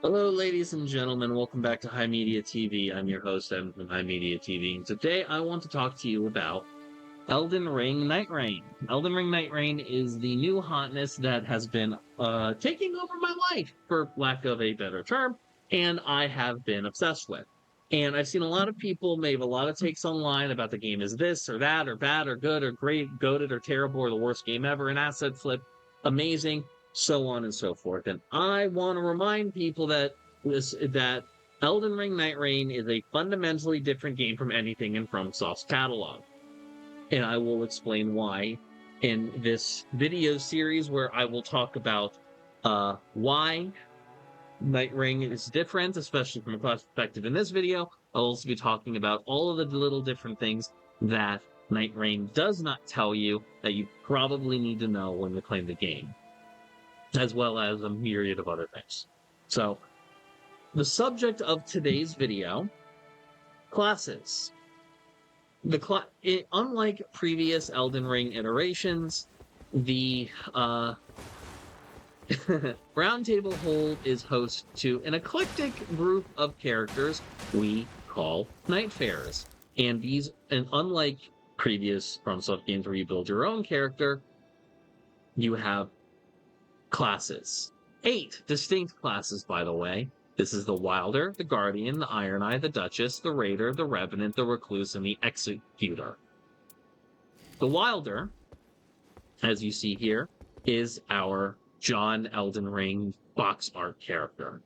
Hello, ladies and gentlemen. Welcome back to HIMediaTV. I'm your host, Evan from HIMediaTV. And today I want to talk to you about Elden Ring Nightreign. Elden Ring Nightreign is the new hotness that has been taking over my life, for lack of a better term, and I have been obsessed with. And I've seen a lot of people make a lot of takes online about the game is this or that or bad or good or great, goated or terrible or the worst game ever, an asset flip, amazing, so on and so forth. And I want to remind people that Elden Ring Nightreign is a fundamentally different game from anything in FromSoft's catalog. And I will explain why in this video series where I will talk about why Nightreign is different, especially from a class perspective in this video. I'll also be talking about all of the little different things that Nightreign does not tell you that you probably need to know when you're playing the game, as well as a myriad of other things. So, the subject of today's video, classes. Unlike previous Elden Ring iterations, the Roundtable Hold is host to an eclectic group of characters we call Nightfarers. And unlike previous FromSoft games where you build your own character, you have classes. 8 distinct classes, by the way. This is the Wilder, the Guardian, the Iron Eye, the Duchess, the Raider, the Revenant, the Recluse, and the Executor. The Wilder, as you see here, is our John Elden Ring box art character.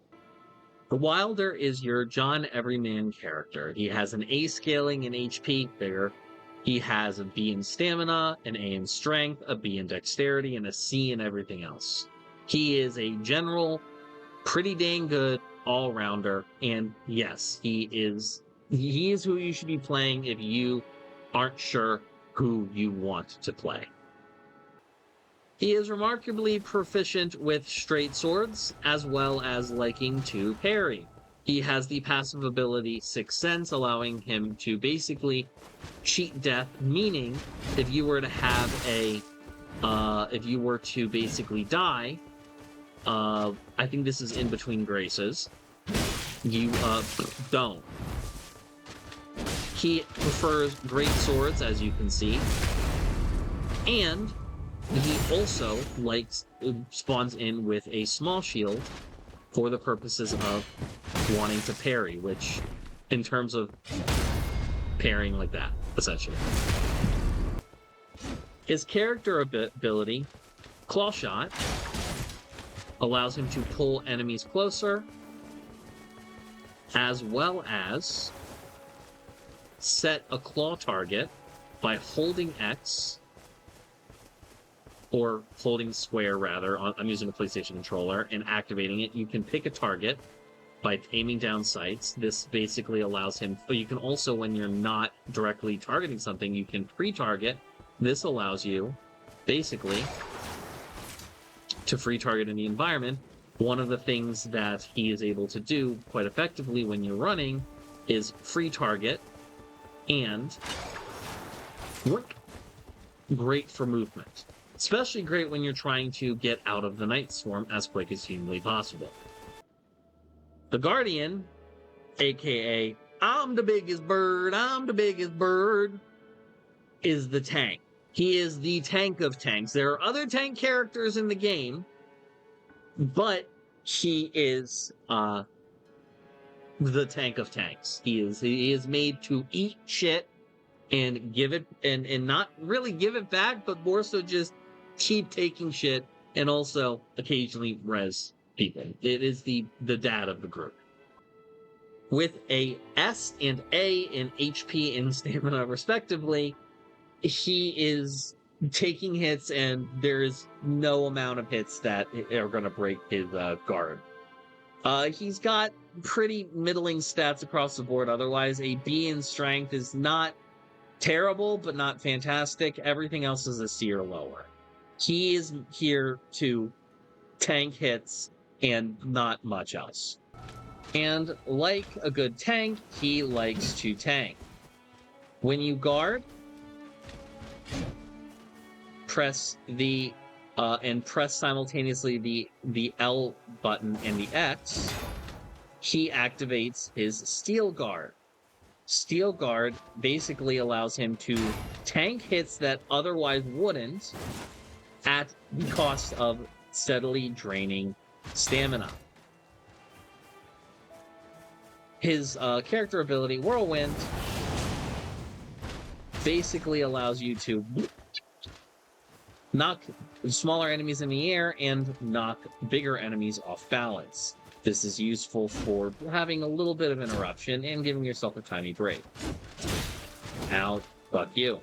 The Wilder is your John Everyman character. He has an A scaling in HP figure. He has a B in stamina, an A in strength, a B in dexterity, and a C in everything else. He is a general, pretty dang good all-rounder, and yes, he is who you should be playing if you aren't sure who you want to play. He is remarkably proficient with straight swords, as well as liking to parry. He has the passive ability Sixth Sense, allowing him to basically cheat death, meaning if you were to basically die, I think this is in between graces, you don't. He prefers great swords, as you can see, and he also spawns in with a small shield for the purposes of wanting to parry, which, in terms of parrying like that, essentially. His character ability, Claw Shot, allows him to pull enemies closer, as well as set a claw target by holding X, or holding square rather, I'm using a PlayStation controller, and activating it. You can pick a target by aiming down sights. This basically allows him, but you can also, when you're not directly targeting something, you can pre-target. This allows you, basically, to free target in the environment. One of the things that he is able to do quite effectively when you're running is free target, and great for movement. Especially great when you're trying to get out of the Night Swarm as quick as humanly possible. The Guardian, aka I'm the biggest bird, is the tank. He is the tank of tanks. There are other tank characters in the game, but he is the tank of tanks. He is made to eat shit and give it, and not really give it back, but more so just keep taking shit and also occasionally res people. It is the dad of the group. With a S and A in HP and stamina respectively, he is taking hits, and there is no amount of hits that are going to break his guard. He's got pretty middling stats across the board. Otherwise, a B in strength is not terrible, but not fantastic. Everything else is a C or lower. He is here to tank hits and not much else. And like a good tank, he likes to tank. When you guard, press press simultaneously the L button and the X he activates his Steel Guard. Steel Guard basically allows him to tank hits that otherwise wouldn't at the cost of steadily draining stamina. His character ability, Whirlwind, basically allows you to knock smaller enemies in the air and knock bigger enemies off balance. This is useful for having a little bit of interruption and giving yourself a tiny break. Now, fuck you.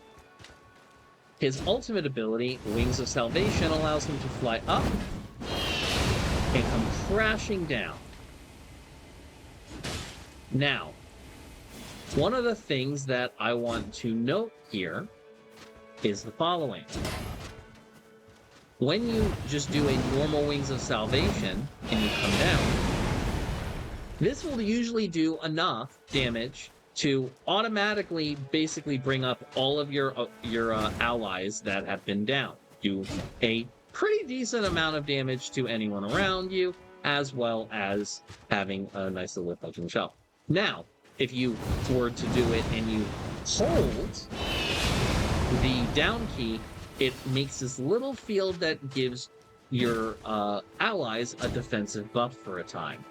His ultimate ability, Wings of Salvation, allows him to fly up and come crashing down. Now, one of the things that I want to note here is the following. When you just do a normal Wings of Salvation and you come down, this will usually do enough damage to automatically basically bring up all of your allies that have been down. Do a pretty decent amount of damage to anyone around you, as well as having a nice little lift on shell. Now, if you were to do it and you hold the down key, it makes this little field that gives your allies a defensive buff for a time.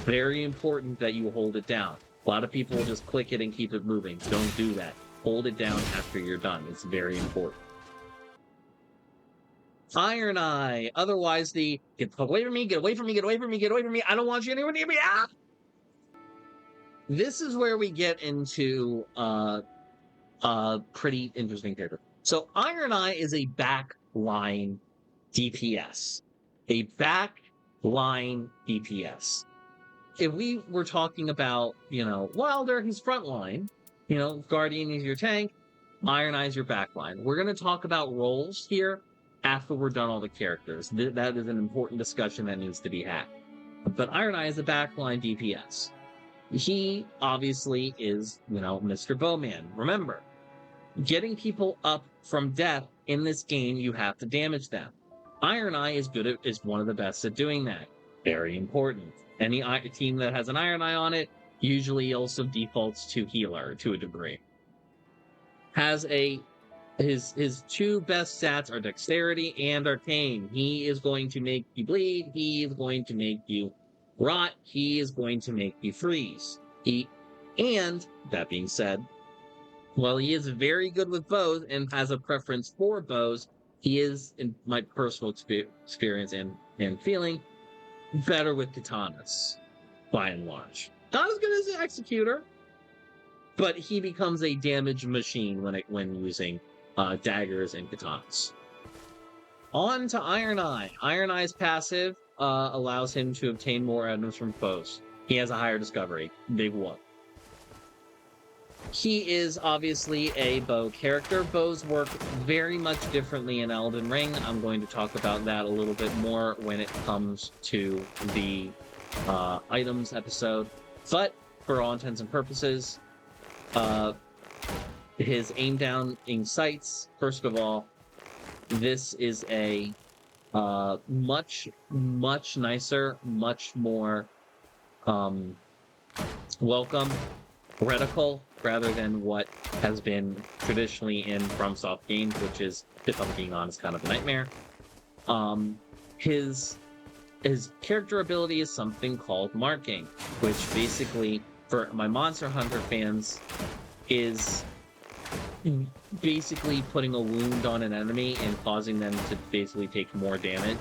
Very important that you hold it down. A lot of people will just click it and keep it moving. Don't do that. Hold it down after you're done. It's very important. Iron Eye, otherwise the get away from me, get away from me, get away from me, get away from me. I don't want you anywhere near me. Ah! This is where we get into pretty interesting character. So Iron Eye is a backline DPS. A backline DPS. If we were talking about, Wilder, he's frontline, Guardian is your tank, Iron Eye is your backline. We're going to talk about roles here after we're done all the characters. That is an important discussion that needs to be had. But Iron Eye is a backline DPS. He obviously is, Mr. Bowman. Remember, getting people up from death in this game, you have to damage them. Iron Eye is one of the best at doing that. Very important. Any team that has an Iron Eye on it usually also defaults to healer to a degree. His two best stats are dexterity and arcane. He is going to make you bleed. He is going to make you rot. He is going to make you freeze. And that being said, while he is very good with bows and has a preference for bows, he is, in my personal experience and feeling, better with katanas, by and large. Not as good as an executor, but he becomes a damage machine when using daggers and katanas. On to Iron Eye. Iron Eye's passive allows him to obtain more items from foes. He has a higher discovery. Big one. He is obviously a bow character. Bows work very much differently in Elden Ring. I'm going to talk about that a little bit more when it comes to the items episode. But for all intents and purposes, his aim down in sights, first of all, this is a much, much nicer, much more welcome reticle rather than what has been traditionally in FromSoft games, which is, if I'm being honest, kind of a nightmare. His character ability is something called marking, which basically, for my Monster Hunter fans, is basically putting a wound on an enemy and causing them to basically take more damage.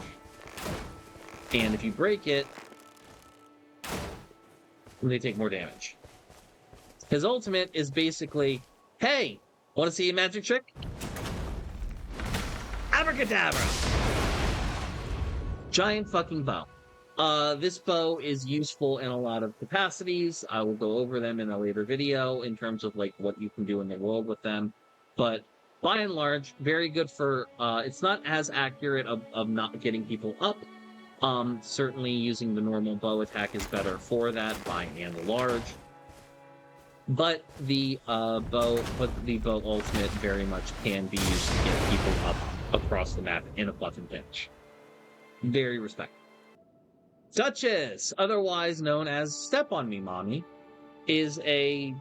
And if you break it, they take more damage. His ultimate is basically, hey, want to see a magic trick? Abracadabra! Giant fucking bow. This bow is useful in a lot of capacities. I will go over them in a later video in terms of what you can do in the world with them. But by and large, very good for, it's not as accurate of not getting people up. Certainly using the normal bow attack is better for that by and large. But the bow ultimate very much can be used to get people up across the map in a fucking pinch. Very respectful. Duchess, otherwise known as Step On Me Mommy, is a...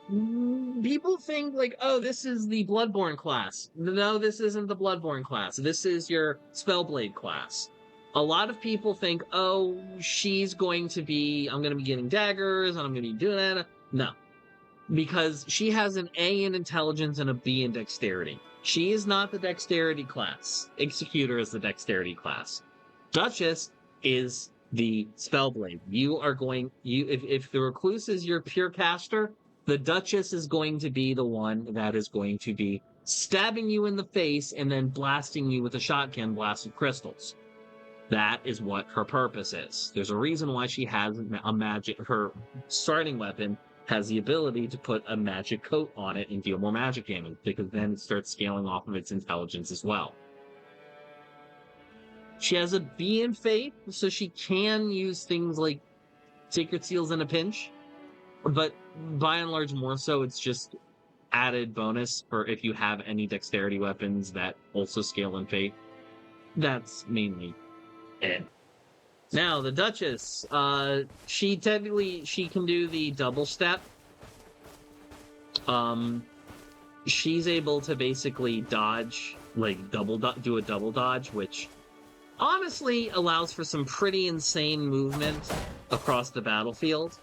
People think like, oh, this is the Bloodborne class. No, this isn't the Bloodborne class. This is your Spellblade class. A lot of people think, oh, she's going to be, I'm going to be getting daggers, and I'm going to be doing that. No. Because she has an A in intelligence and a B in dexterity. She is not the dexterity class. Executor is the dexterity class. Duchess is the Spellblade. You are going, if the Recluse is your pure caster, the Duchess is going to be the one that is going to be stabbing you in the face and then blasting you with a shotgun blast of crystals. That is what her purpose is. There's a reason why she has a magic, her starting weapon has the ability to put a magic coat on it and deal more magic damage, because then it starts scaling off of its intelligence as well. She has a B in Faith, so she can use things like Sacred Seals in a pinch, but by and large more so it's just added bonus for if you have any dexterity weapons that also scale in Faith. That's mainly it. Now, the Duchess, she can do the double step. She's able to basically dodge, like do a double dodge, which honestly allows for some pretty insane movement across the battlefield.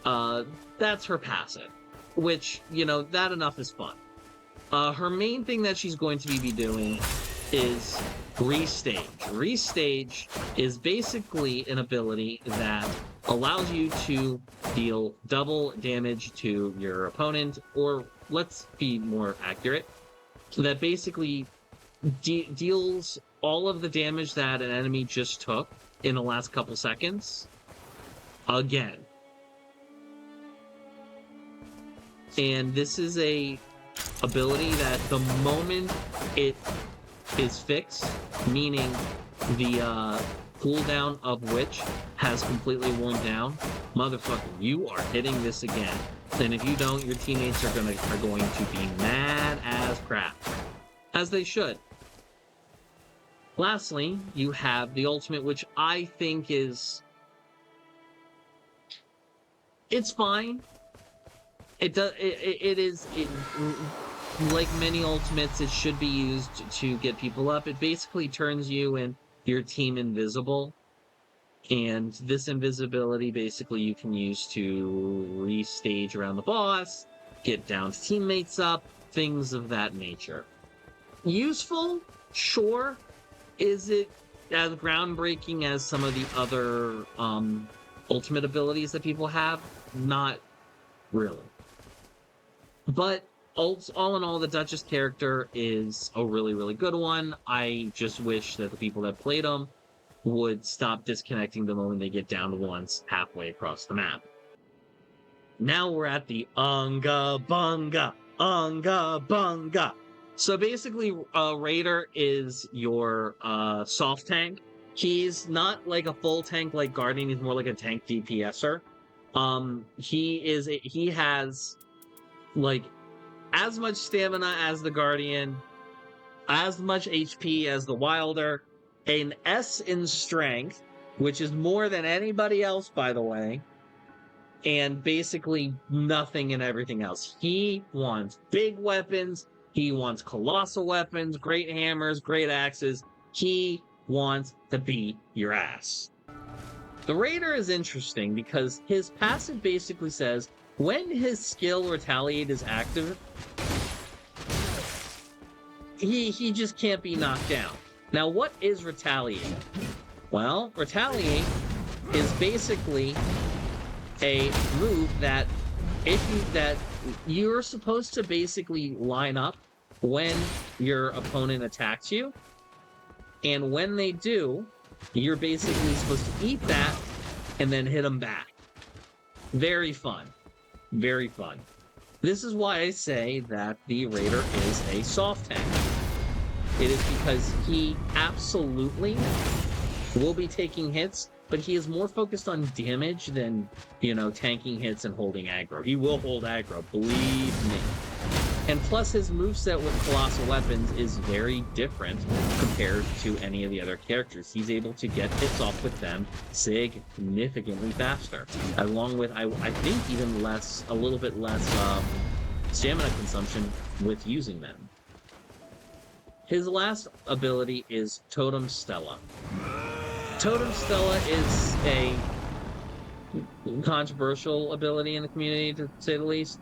That's her passive, which, that enough is fun. Her main thing that she's going to be doing is Restage. Restage is basically an ability that allows you to deal double damage to your opponent, or let's be more accurate, that basically deals all of the damage that an enemy just took in the last couple seconds again. And this is a ability that the moment it is fixed, meaning the cooldown of which has completely worn down, motherfucker, you are hitting this again. And if you don't, your teammates are going to be mad as crap, as they should. Lastly, you have the ultimate, which I think it's fine. It is like many ultimates, it should be used to get people up. It basically turns you and your team invisible, and this invisibility basically you can use to restage around the boss, get down teammates up, things of that nature. Useful? Sure. Is it as groundbreaking as some of the other ultimate abilities that people have? Not really. But all in all, the Duchess character is a really, really good one. I just wish that the people that played them would stop disconnecting the moment they get down to once halfway across the map. Now we're at the Unga Bunga. So basically, Raider is your soft tank. He's not like a full tank like Guardian. He's more like a tank DPSer. He has like as much stamina as the Guardian, as much HP as the Wilder, an S in strength, which is more than anybody else, by the way, and basically nothing and everything else. He wants big weapons. He wants colossal weapons, great hammers, great axes. He wants to beat your ass. The Raider is interesting because his passive basically says when his skill Retaliate is active, he just can't be knocked down. Now, what is Retaliate? Well, Retaliate is basically a move that you're supposed to basically line up when your opponent attacks you, and when they do, you're basically supposed to eat that and then hit them back. Very fun. Very fun. This is why I say that the Raider is a soft tank. It is because he absolutely will be taking hits, but he is more focused on damage than, tanking hits and holding aggro. He will hold aggro, believe me. And plus, his moveset with colossal weapons is very different compared to any of the other characters. He's able to get hits off with them significantly faster, along with, I think, even less, a little bit less stamina consumption with using them. His last ability is Totem Stella. Totem Stella is a controversial ability in the community, to say the least.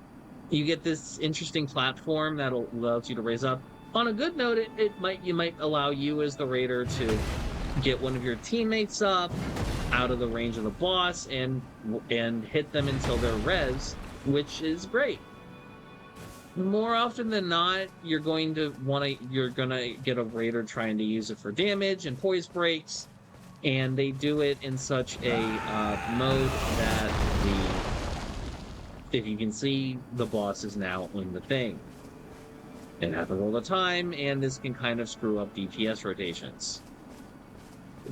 You get this interesting platform that allows you to raise up. On a good note, you might allow you as the raider to get one of your teammates up out of the range of the boss and hit them until they're res, which is great. More often than not, you're gonna get a raider trying to use it for damage and poise breaks, and they do it in such a mode that if you can see, the boss is now in the thing. It happens all the time, and this can kind of screw up DPS rotations.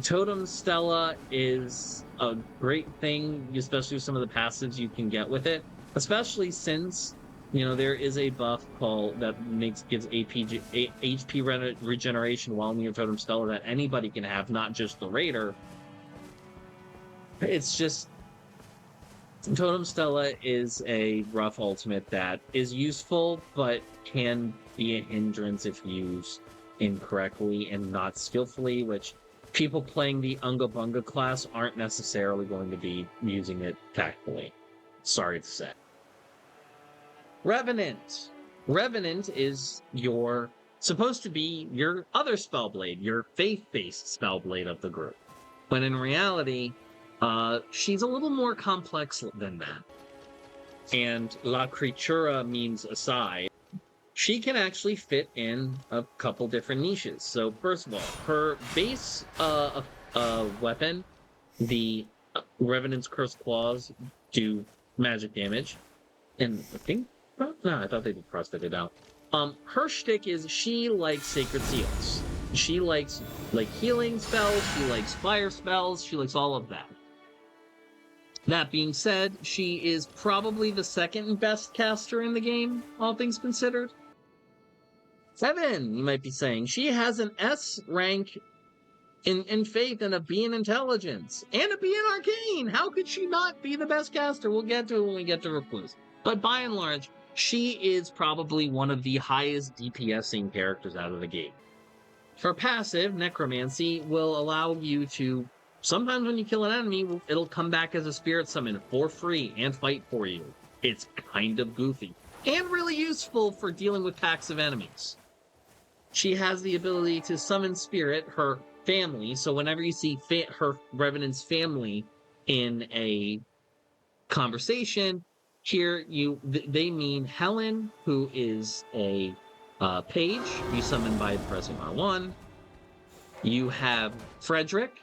Totem Stella is a great thing, especially with some of the passives you can get with it, especially since, you know, there is a buff that gives HP regeneration while near Totem Stella that anybody can have, not just the raider. It's just, Totem Stella is a rough ultimate that is useful, but can be a hindrance if used incorrectly and not skillfully, which people playing the Unga Bunga class aren't necessarily going to be using it tactfully. Sorry to say. Revenant. Revenant is supposed to be your other Spellblade, your faith-based Spellblade of the group. But in reality, she's a little more complex than that. And La Creatura means aside. She can actually fit in a couple different niches. So first of all, her base weapon, the Revenant's Cursed Claws, do magic damage. And I think, I thought they did crossfit it out. Her shtick is she likes Sacred Seals. She likes healing spells, she likes fire spells, she likes all of that. That being said, she is probably the second best caster in the game, all things considered. 7, you might be saying. She has an S rank in Faith and a B in Intelligence, and a B in Arcane! How could she not be the best caster? We'll get to it when we get to Recluse. But by and large, she is probably one of the highest DPSing characters out of the game. Her passive, Necromancy, will allow you to, sometimes when you kill an enemy, it'll come back as a spirit summon for free and fight for you. It's kind of goofy, and really useful for dealing with packs of enemies. She has the ability to summon spirit, her family, so whenever you see her Revenant's family in a conversation, here they mean Helen, who is a page, you summon by pressing R1. You have Frederick,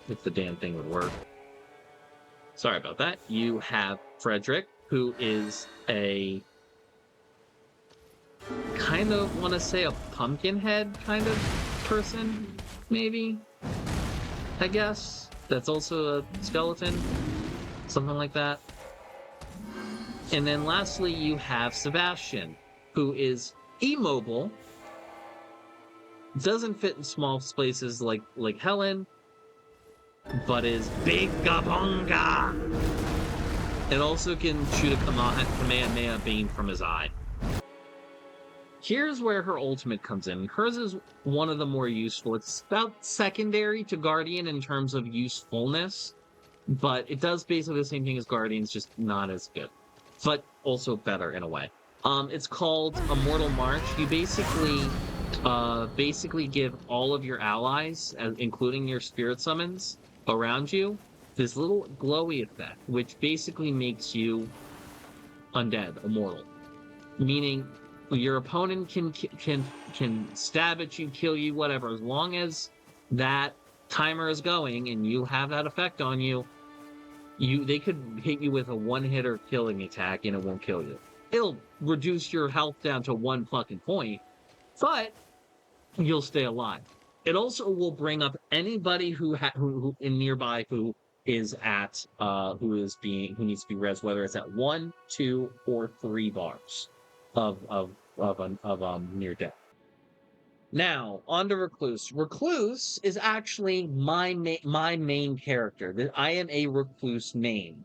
if the damn thing would work. Sorry about that. You have Frederick, who is a kind of want to say a pumpkin head kind of person, maybe, I guess. That's also a skeleton, something like that. And then lastly, you have Sebastian, who is immobile, doesn't fit in small spaces like Helen, but is big gabunga. It also can shoot a Kamehameha beam from his eye. Here's where her ultimate comes in. Hers is one of the more useful. It's about secondary to Guardian in terms of usefulness, but it does basically the same thing as Guardian's, just not as good, but also better in a way. It's called Immortal March. You basically give all of your allies, including your spirit summons around you, this little glowy effect, which basically makes you undead, immortal, meaning your opponent can stab at you, kill you, whatever. As long as that timer is going and you have that effect on you, they could hit you with a one-hitter killing attack and it won't kill you. It'll reduce your health down to 1 fucking point, but you'll stay alive. It also will bring up anybody who in nearby who is at who needs to be res, whether it's at 1, 2, or 3 bars of near death. Now, on to Recluse. Recluse is actually my main character. I am a Recluse main.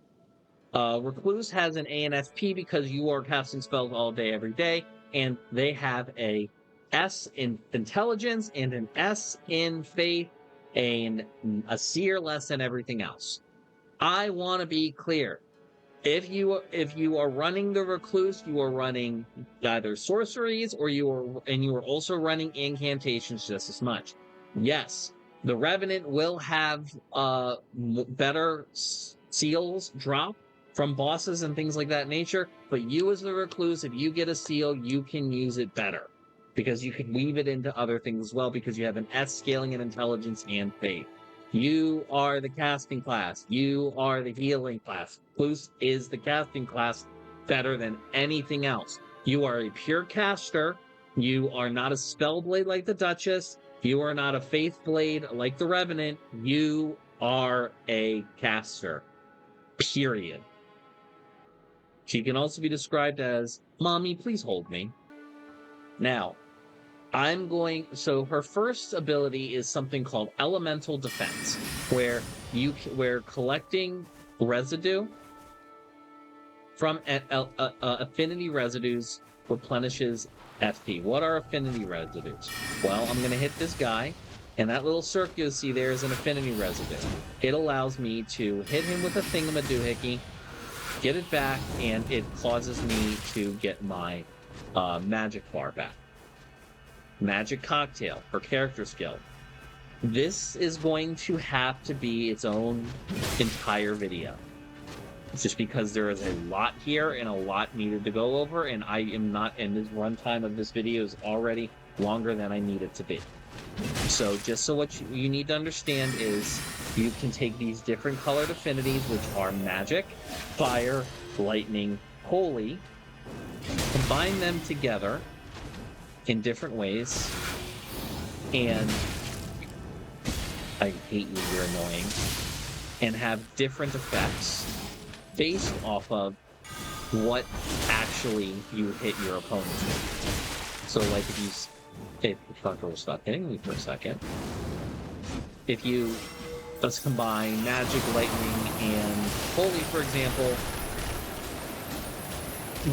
Recluse has an ANFP because you are casting spells all day, every day, and they have a S in intelligence and an S in faith and a seer less than everything else. I want to be clear. If you are running the Recluse, you are running either sorceries or you are also running incantations just as much. Yes, the Revenant will have better seals drop from bosses and things like that nature, but you as the Recluse, if you get a seal, you can use it better because you can weave it into other things as well because you have an S scaling in intelligence and faith. You are the casting class. You are the healing class. Recluse is the casting class better than anything else. You are a pure caster. You are not a spellblade like the Duchess. You are not a faith blade like the Revenant. You are a caster. Period. She can also be described as, "Mommy, please hold me." Now, so her first ability is something called Elemental Defense, where collecting residue from affinity residues replenishes FP. What are affinity residues? Well, I'm going to hit this guy, and that little circle you see there is an affinity residue. It allows me to hit him with a thingamadoohickey, get it back, and it causes me to get my magic bar back. Magic Cocktail, her character skill. This is going to have to be its own entire video. It's just because there is a lot here and a lot needed to go over, and I am not, and this runtime of this video is already longer than I need it to be. So just so what you need to understand is you can take these different colored affinities, which are magic, fire, lightning, holy, combine them together in different ways, and I hate you, you're annoying, and have different effects based off of what actually you hit your opponent with. So like if Fucker will stop hitting me for a second. If you, let's combine magic, lightning, and holy, for example,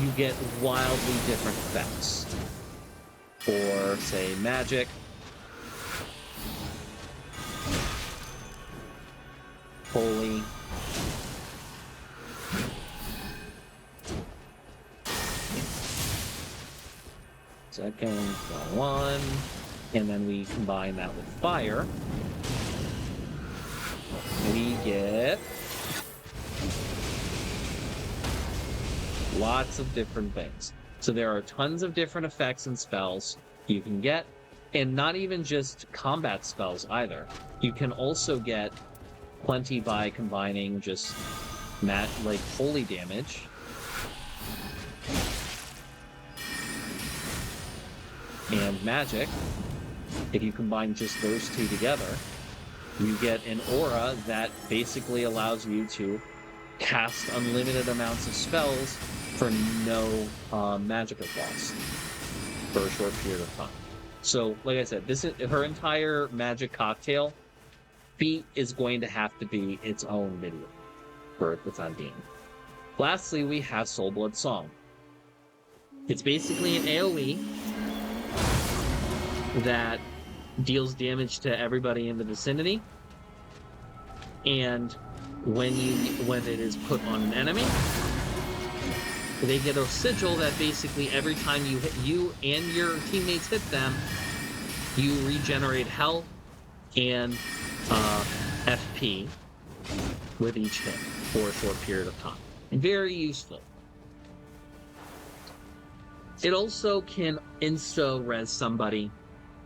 you get wildly different effects. Or say magic, holy, second, one, and then we combine that with fire. We get lots of different things. So there are tons of different effects and spells you can get, and not even just combat spells either. You can also get plenty by combining just like holy damage and magic. If you combine just those two together, you get an aura that basically allows you to cast unlimited amounts of spells for no magical cost for a short period of time. So, like I said, this is her entire magic cocktail feat is going to have to be its own video for the time being. Lastly, we have Soulblood Song. It's basically an AoE that deals damage to everybody in the vicinity, and when it is put on an enemy, they get a sigil that basically every time you and your teammates hit them, you regenerate health and FP with each hit for a short period of time. Very useful. It also can insta-res somebody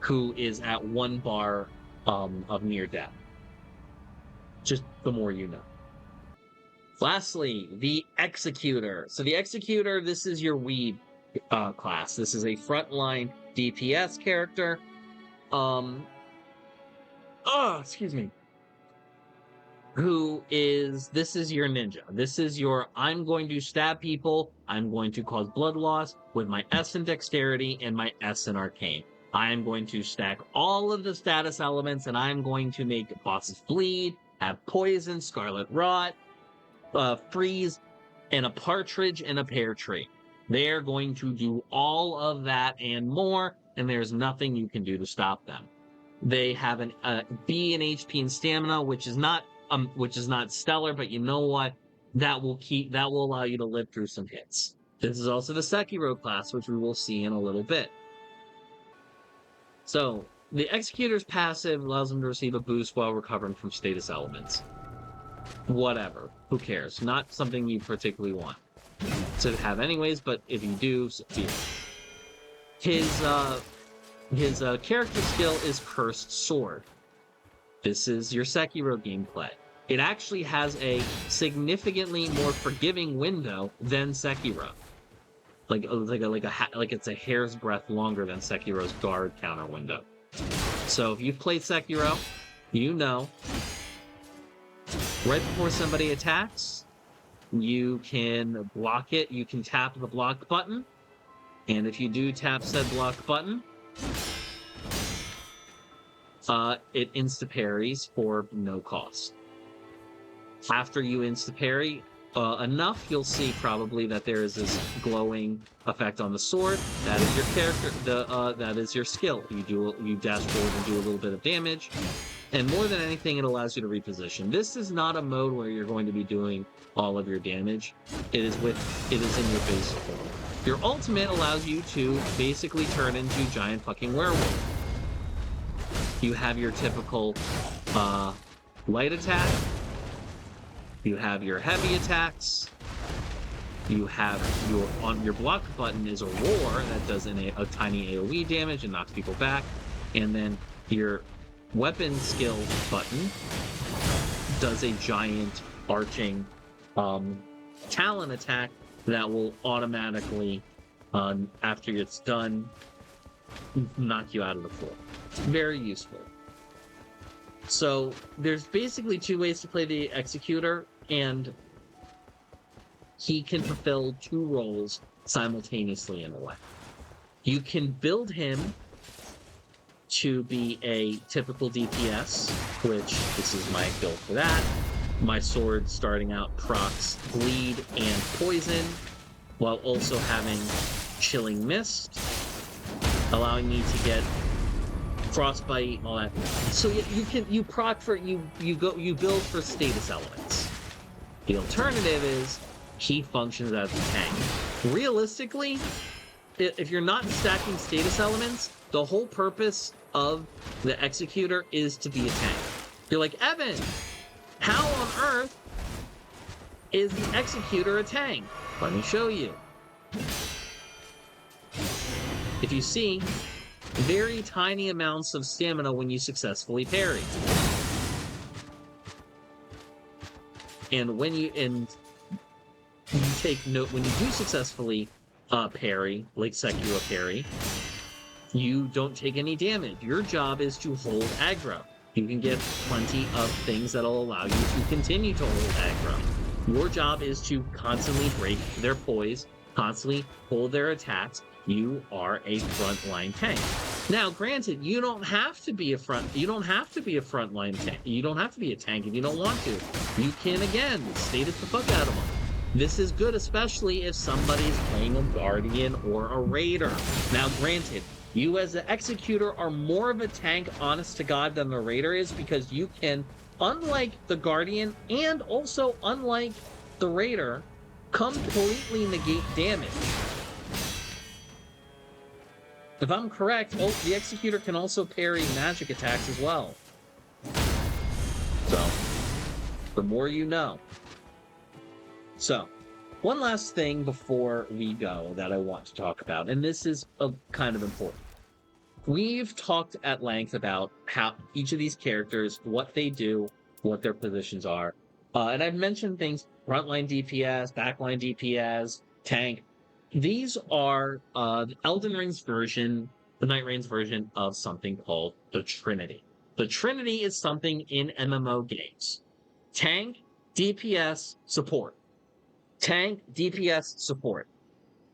who is at 1 bar of near death. Just the more you know. Lastly, the Executor. So the Executor, this is your weeb class. This is a frontline DPS character. Excuse me. this is your ninja. This is your, I'm going to stab people, I'm going to cause blood loss with my S in dexterity and my S in arcane. I am going to stack all of the status elements and I'm going to make bosses bleed, have poison, scarlet rot, freeze, and a partridge and a pear tree. They're going to do all of that and more, and there's nothing you can do to stop them. They have an B in HP and stamina, which is not stellar, but you know what? That will allow you to live through some hits. This is also the Sekiro class, which we will see in a little bit. So the Executor's passive allows them to receive a boost while recovering from status elements. Whatever, who cares? Not something you particularly want to have anyways, but if you do, feel. His character skill is Cursed Sword. This is your Sekiro gameplay. It actually has a significantly more forgiving window than Sekiro. Like it's a hair's breadth longer than Sekiro's guard counter window. So if you've played Sekiro, you know right before somebody attacks, you can block it. You can tap the block button. And if you do tap said block button, it insta-parries for no cost. After you insta-parry enough, you'll see probably that there is this glowing effect on the sword. That is your character. That is your skill. You dash forward and do a little bit of damage. And more than anything, it allows you to reposition. This is not a mode where you're going to be doing all of your damage. It is in your base form. Your ultimate allows you to basically turn into giant fucking werewolf. You have your typical light attack. You have your heavy attacks. You have your block button is a roar that does a tiny AoE damage and knocks people back. And then your weapon skill button does a giant arching talon attack that will automatically, after it's done, knock you out of the floor. Very useful. So there's basically two ways to play the Executor, and he can fulfill two roles simultaneously in a way. You can build him to be a typical DPS, which this is my build for that. My sword starting out procs bleed and poison, while also having chilling mist, allowing me to get frostbite, all that. So you build for status elements. The alternative is he functions as a tank. Realistically, if you're not stacking status elements, the whole purpose of the Executor is to be a tank. You're like, Evan, how on earth is the Executor a tank? Let me show you. If you see, very tiny amounts of stamina when you successfully parry. And when you take note, when you do successfully parry, like Sekiro parry, you don't take any damage. Your job is to hold aggro. You can get plenty of things that'll allow you to continue to hold aggro. Your job is to constantly break their poise, constantly hold their attacks. You are a frontline tank. Now, granted, you don't have to be a frontline tank. You don't have to be a tank if you don't want to. You can, again, status the fuck out of them. This is good, especially if somebody's playing a Guardian or a Raider. Now, granted, you as the Executor are more of a tank, honest to God, than the Raider is, because you can, unlike the Guardian and also unlike the Raider, completely negate damage. If I'm correct, the Executor can also parry magic attacks as well. So, the more you know. So, one last thing before we go that I want to talk about, and this is kind of important. We've talked at length about how each of these characters, what they do, what their positions are. And I've mentioned things, frontline DPS, backline DPS, tank. These are Elden Ring's version, the Nightreign's version of something called the Trinity. The Trinity is something in MMO games. tank, DPS, support. Tank, DPS, support.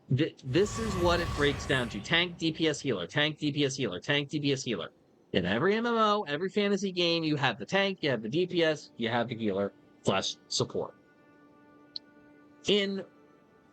This is what it breaks down to. Tank, DPS, healer. Tank, DPS, healer. Tank, DPS, healer. In every MMO, every fantasy game, you have the tank, you have the DPS, you have the healer, plus support. In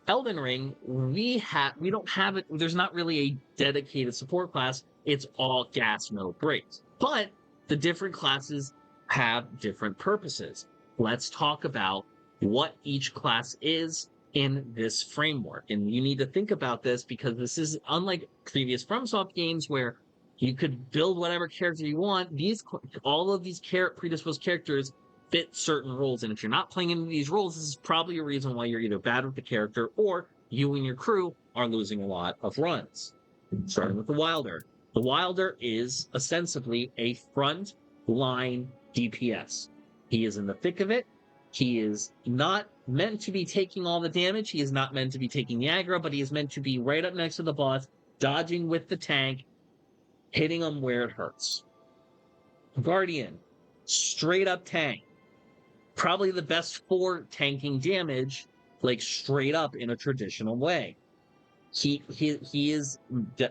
Elden Ring, we don't have it. There's not really a dedicated support class. It's all gas, no brakes. But the different classes have different purposes. Let's talk about what each class is in this framework. And you need to think about this because this is unlike previous FromSoft games where you could build whatever character you want. All of these predisposed characters fit certain roles, and if you're not playing into these roles, this is probably a reason why you're either bad with the character or you and your crew are losing a lot of runs. Starting with the Wilder. The Wilder is ostensibly a front line DPS. He is in the thick of it. He is not meant to be taking all the damage. He is not meant to be taking the aggro, but he is meant to be right up next to the boss, dodging with the tank, hitting him where it hurts. Guardian, straight up tank. Probably the best for tanking damage, like straight up in a traditional way. He is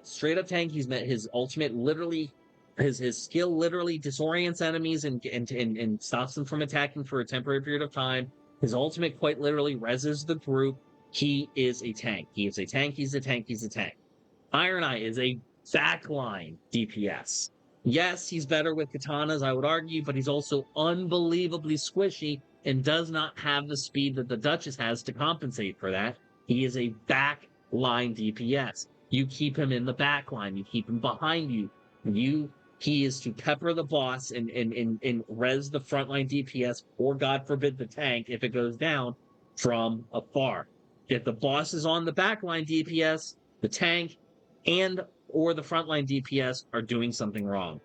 straight up tank. He's met his ultimate literally, his skill literally disorients enemies and stops them from attacking for a temporary period of time. His ultimate quite literally reses the group. He is a tank. He is a tank. He's a tank. He's a tank. Iron Eye is a backline DPS. Yes, he's better with katanas, I would argue, but he's also unbelievably squishy and does not have the speed that the Duchess has to compensate for that. He is a backline DPS. You keep him in the backline. You keep him behind you. He is to pepper the boss and res the frontline DPS, or God forbid the tank if it goes down from afar. If the boss is on the backline DPS, the tank or the frontline DPS are doing something wrong.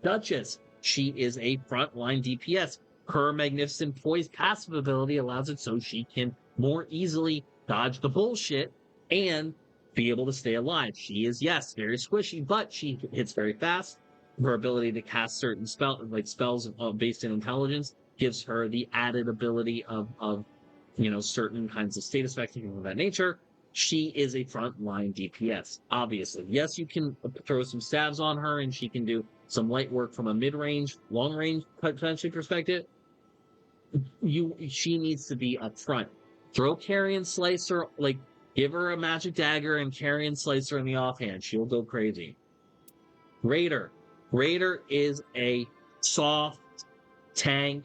Duchess, she is a frontline DPS. Her magnificent poise passive ability allows it so she can more easily dodge the bullshit and be able to stay alive. She is, yes, very squishy, but she hits very fast. Her ability to cast certain spells based in intelligence gives her the added ability of certain kinds of status effects of that nature. She is a frontline DPS, obviously. Yes, you can throw some stabs on her, and she can do some light work from a mid-range, long-range potentially perspective. She needs to be up front. Throw Carrion Slicer, give her a magic dagger and Carrion Slicer in the offhand. She'll go crazy. Raider. Raider is a soft tank.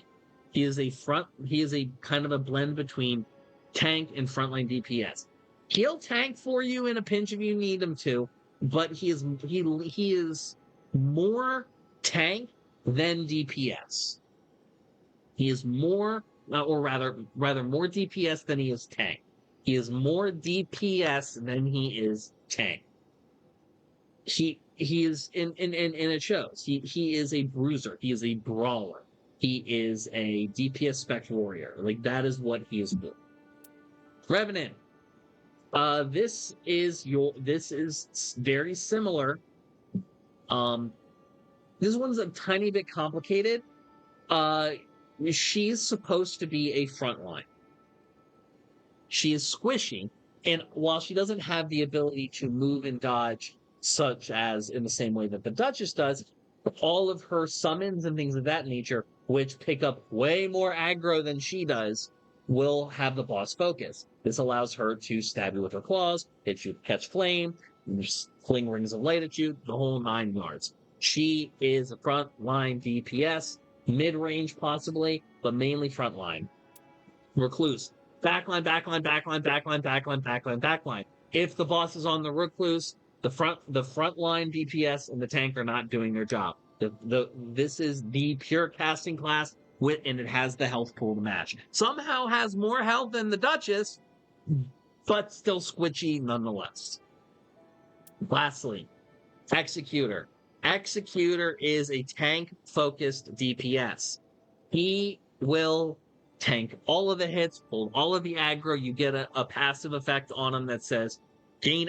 He is a kind of a blend between tank and frontline DPS. He'll tank for you in a pinch if you need him to, but he is more tank than DPS. He is more, or rather more DPS than he is tank. He is more DPS than he is tank. He is and it shows. He is a bruiser. He is a brawler. He is a DPS spec warrior. That is what he is doing. Revenant. This is very similar. This one's a tiny bit complicated. She's supposed to be a frontline. She is squishy, and while she doesn't have the ability to move and dodge, such as in the same way that the Duchess does, all of her summons and things of that nature, which pick up way more aggro than she does, will have the boss focus. This allows her to stab you with her claws, hit you, catch flame, fling rings of light at you, the whole 9 yards. She is a frontline DPS, mid-range possibly, but mainly frontline. Recluse. Backline, backline, backline, backline, backline, backline, backline. If the boss is on the Recluse, the frontline DPS and the tank are not doing their job. This is the pure casting class, and it has the health pool to match. Somehow has more health than the Duchess, but still squishy nonetheless. Lastly, Executor. Executor is a tank-focused DPS. He will tank all of the hits, pull all of the aggro. You get a passive effect on him that says gain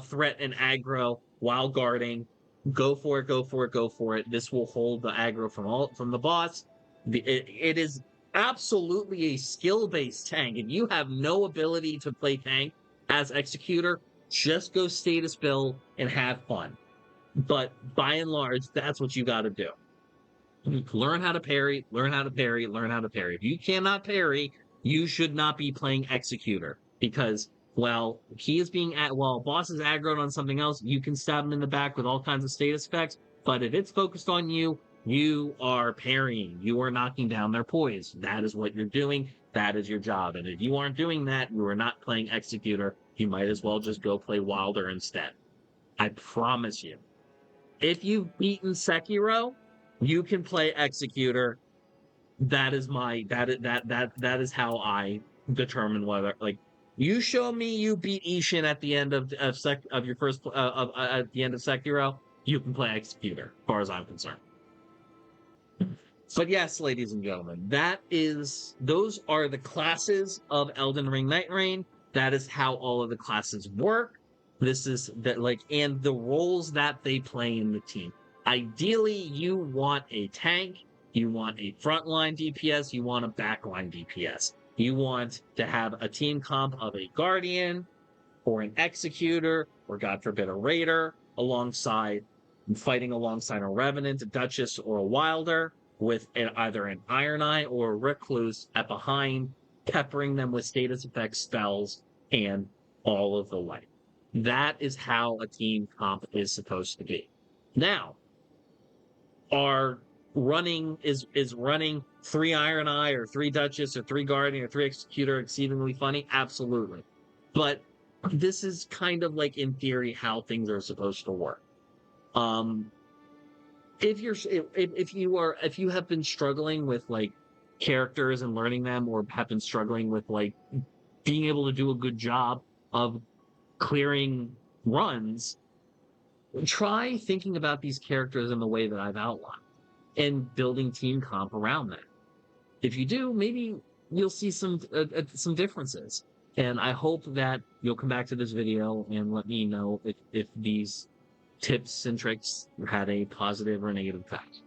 threat and aggro while guarding. Go for it, go for it, go for it. This will hold the aggro from the boss. It is absolutely a skill-based tank. If you have no ability to play tank as Executor, just go status build and have fun. But by and large, that's what you got to do. Learn how to parry, learn how to parry, learn how to parry. If you cannot parry, you should not be playing Executor because, well, while boss is aggroed on something else, you can stab him in the back with all kinds of status effects. But if it's focused on you, you are parrying, you are knocking down their poise. That is what you're doing. That is your job. And if you aren't doing that, you are not playing Executor. You might as well just go play Wilder instead. I promise you. If you've beaten Sekiro, you can play Executor. That is how I determine whether, like, you show me you beat Ishin at the end of your first at the end of Sekiro, you can play Executor, as far as I'm concerned. But yes, ladies and gentlemen, those are the classes of Elden Ring Nightreign. That is how all of the classes work. This is and the roles that they play in the team. Ideally, you want a tank, you want a frontline DPS, you want a backline DPS. You want to have a team comp of a Guardian or an Executor, or God forbid, a Raider, fighting alongside a Revenant, a Duchess, or a Wilder, with either an Iron Eye or a Recluse at behind, peppering them with status effect spells and all of the like. That is how a team comp is supposed to be. Now, is running 3 Iron Eye or 3 Duchess or 3 Guardian or 3 Executor exceedingly funny? Absolutely. But this is kind of like, in theory, how things are supposed to work. If you have been struggling with like characters and learning them, or have been struggling with like being able to do a good job of clearing runs, try thinking about these characters in the way that I've outlined and building team comp around that. If you do, maybe you'll see some differences. And I hope that you'll come back to this video and let me know if these tips and tricks had a positive or negative effect.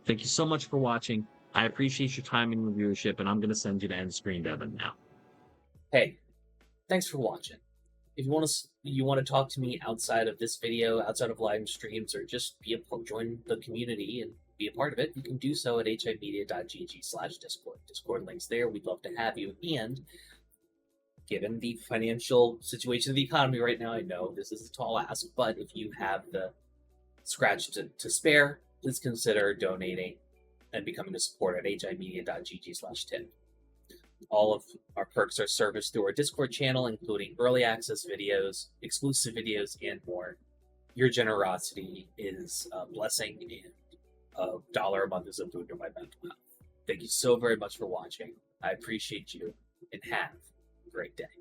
Thank you so much for watching. I appreciate your time and your viewership, and I'm going to send you to end screen, Devin, now. Hey, thanks for watching. If you want to talk to me outside of this video, outside of live streams, or just join the community and be a part of it, you can do so at HIMediaTV/Discord. Discord links there. We'd love to have you. And given the financial situation of the economy right now, I know this is a tall ask, but if you have the scratch to spare, please consider donating and becoming a supporter at HIMedia.gg/tip. All of our perks are serviced through our Discord channel, including early access videos, exclusive videos, and more. Your generosity is a blessing, and $1 a month is a boon to my mental health. Thank you so very much for watching. I appreciate you, and have a great day.